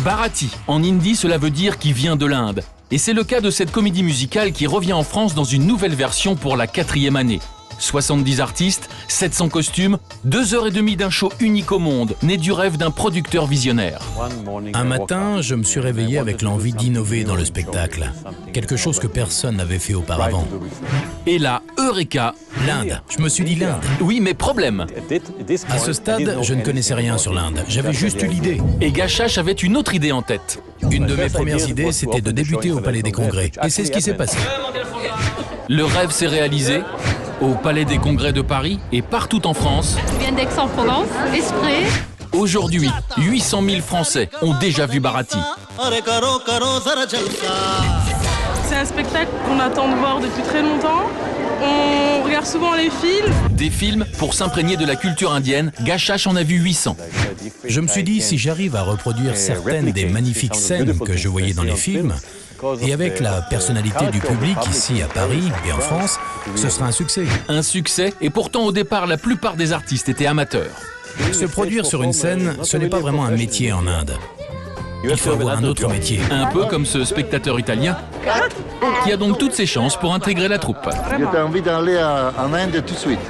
Bharati, en hindi, cela veut dire qui vient de l'Inde. Et c'est le cas de cette comédie musicale qui revient en France dans une nouvelle version pour la 4e année. 70 artistes, 700 costumes, 2h30 d'un show unique au monde, né du rêve d'un producteur visionnaire. Un matin, je me suis réveillé avec l'envie d'innover dans le spectacle. Quelque chose que personne n'avait fait auparavant. Et là, Eureka! L'Inde. Je me suis dit l'Inde. Oui, mais problème. À ce stade, je ne connaissais rien sur l'Inde. J'avais juste eu l'idée. Et Gachache avait une autre idée en tête. Une de mes premières idées, c'était de débuter au Palais des Congrès. Et c'est ce qui s'est passé. Le rêve s'est réalisé au Palais des Congrès de Paris et partout en France. Je viens d'Aix-en-Provence, Esprit. Aujourd'hui, 800 000 Français ont déjà vu Bharati. C'est un spectacle qu'on attend de voir depuis très longtemps. On regarde souvent les films. Des films pour s'imprégner de la culture indienne. Gachache en a vu 800. Je me suis dit, si j'arrive à reproduire certaines des magnifiques scènes que je voyais dans les films, et avec la personnalité du public ici à Paris et en France, ce sera un succès. Un succès, et pourtant au départ, la plupart des artistes étaient amateurs. Se produire sur une scène, ce n'est pas vraiment un métier en Inde. Il faut avoir un autre métier. Un peu comme ce spectateur italien, qui a donc toutes ses chances pour intégrer la troupe. J'ai envie d'aller en Inde tout de suite.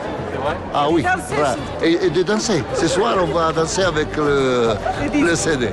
Ah oui, voilà. Et de danser. Ce soir, on va danser avec le CD.